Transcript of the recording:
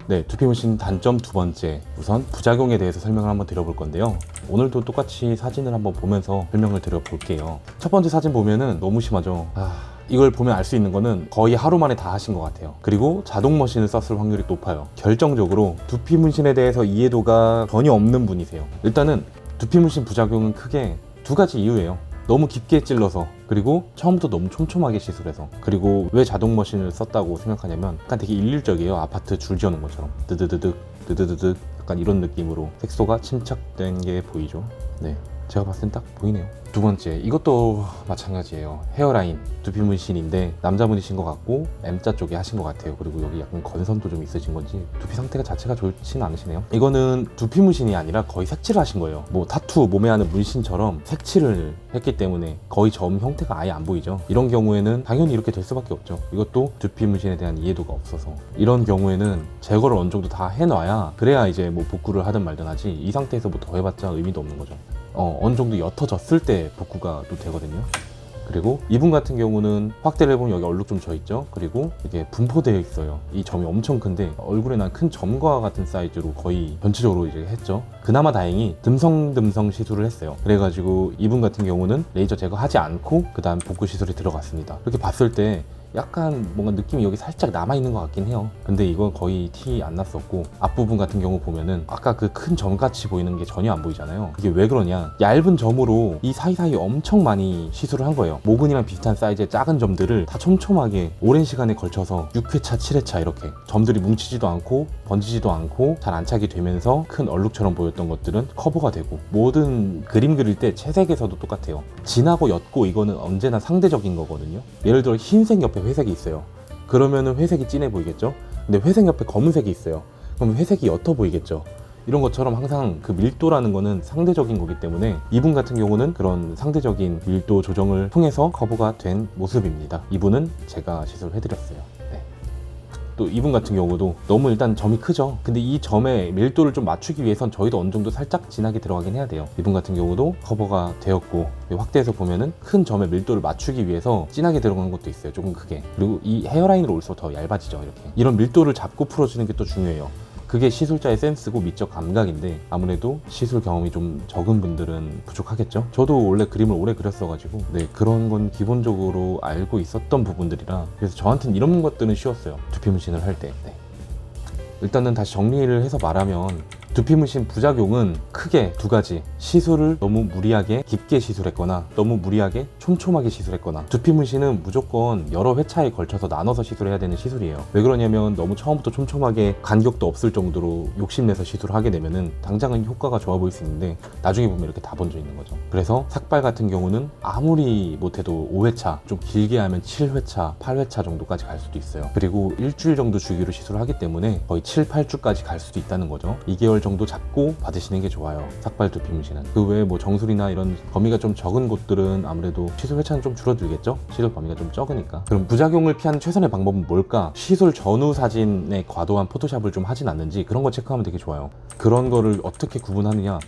네, 두피 문신 단점 두 번째, 우선 부작용에 대해서 설명을 한번 드려볼 건데요. 오늘도 똑같이 사진을 한번 보면서 설명을 드려볼게요. 첫 번째 사진 보면은 너무 심하죠. 이걸 보면 알 수 있는 거는 거의 하루 만에 다 하신 것 같아요. 그리고 자동 머신을 썼을 확률이 높아요. 결정적으로 두피 문신에 대해서 이해도가 전혀 없는 분이세요. 일단은 두피 문신 부작용은 크게 두 가지 이유예요. 너무 깊게 찔러서, 그리고 처음부터 너무 촘촘하게 시술해서. 그리고 왜 자동 머신을 썼다고 생각하냐면 약간 되게 일률적이에요. 아파트 줄 지어놓은 것처럼 드드드득 드드드득 약간 이런 느낌으로 색소가 침착된 게 보이죠. 네, 제가 봤을 땐 딱 보이네요. 두 번째, 이것도 마찬가지예요. 헤어라인, 두피 문신인데 남자분이신 것 같고 M자 쪽에 하신 것 같아요. 그리고 여기 약간 건선도 좀 있으신 건지 두피 상태가 자체가 좋진 않으시네요. 이거는 두피 문신이 아니라 거의 색칠을 하신 거예요. 뭐 타투, 몸에 하는 문신처럼 색칠을 했기 때문에 거의 점 형태가 아예 안 보이죠. 이런 경우에는 당연히 이렇게 될 수밖에 없죠. 이것도 두피 문신에 대한 이해도가 없어서. 이런 경우에는 제거를 어느 정도 다 해놔야, 그래야 이제 뭐 복구를 하든 말든 하지, 이 상태에서 뭐 더 해봤자 의미도 없는 거죠. 어느 정도 옅어졌을 때 복구가 또 되거든요. 그리고 이분 같은 경우는 확대를 해보면 여기 얼룩 좀 져 있죠. 그리고 이게 분포되어 있어요. 이 점이 엄청 큰데 얼굴에 난 큰 점과 같은 사이즈로 거의 전체적으로 이제 했죠. 그나마 다행히 듬성듬성 시술을 했어요. 그래가지고 이분 같은 경우는 레이저 제거하지 않고 그 다음 복구 시술이 들어갔습니다. 이렇게 봤을 때 약간 뭔가 느낌이 여기 살짝 남아있는 것 같긴 해요. 근데 이건 거의 티 안 났었고, 앞부분 같은 경우 보면은 아까 그 큰 점같이 보이는 게 전혀 안 보이잖아요. 이게 왜 그러냐, 얇은 점으로 이 사이사이 엄청 많이 시술을 한 거예요. 모근이랑 비슷한 사이즈의 작은 점들을 다 촘촘하게 오랜 시간에 걸쳐서 6회차 7회차 이렇게 점들이 뭉치지도 않고 번지지도 않고 잘 안착이 되면서 큰 얼룩처럼 보였던 것들은 커버가 되고, 모든 그림 그릴 때 채색에서도 똑같아요. 진하고 옅고 이거는 언제나 상대적인 거거든요. 예를 들어 흰색 옆에 회색이 있어요. 그러면은 회색이 진해 보이겠죠? 근데 회색 옆에 검은색이 있어요. 그럼 회색이 옅어 보이겠죠? 이런 것처럼 항상 그 밀도라는 거는 상대적인 거기 때문에 이분 같은 경우는 그런 상대적인 밀도 조정을 통해서 커버가 된 모습입니다. 이분은 제가 시술을 해드렸어요. 네. 또 이분 같은 경우도 너무 일단 점이 크죠. 근데 이 점의 밀도를 좀 맞추기 위해선 저희도 어느 정도 살짝 진하게 들어가긴 해야 돼요. 이분 같은 경우도 커버가 되었고, 확대해서 보면은 큰 점의 밀도를 맞추기 위해서 진하게 들어간 것도 있어요. 조금 크게. 그리고 이 헤어라인으로 올수록 더 얇아지죠. 이렇게 이런 밀도를 잡고 풀어주는 게 또 중요해요. 그게 시술자의 센스고 미적 감각인데, 아무래도 시술 경험이 좀 적은 분들은 부족하겠죠. 저도 원래 그림을 오래 그렸어가지고 네, 그런 건 기본적으로 알고 있었던 부분들이라, 그래서 저한테는 이런 것들은 쉬웠어요. 두피 문신을 할 때. 네. 일단은 다시 정리를 해서 말하면, 두피 문신 부작용은 크게 두 가지. 시술을 너무 무리하게 깊게 시술했거나 너무 무리하게 촘촘하게 시술했거나. 두피 문신은 무조건 여러 회차에 걸쳐서 나눠서 시술해야 되는 시술이에요. 왜 그러냐면 너무 처음부터 촘촘하게 간격도 없을 정도로 욕심내서 시술을 하게 되면은 당장은 효과가 좋아 보일 수 있는데 나중에 보면 이렇게 다 번져 있는 거죠. 그래서 삭발 같은 경우는 아무리 못해도 5회차, 좀 길게 하면 7회차, 8회차 정도까지 갈 수도 있어요. 그리고 일주일 정도 주기로 시술을 하기 때문에 거의 7, 8주까지 갈 수도 있다는 거죠. 2개월 정도 잡고 받으시는 게 좋아요. 삭발 두피 문신은. 그 외에 뭐 정수리나 이런 범위가 좀 적은 곳들은 아무래도 시술 회차는 좀 줄어들겠죠? 시술 범위가 좀 적으니까. 그럼 부작용을 피하는 최선의 방법은 뭘까? 시술 전후 사진에 과도한 포토샵을 좀 하진 않는지, 그런 거 체크하면 되게 좋아요. 그런 거를 어떻게 구분하느냐?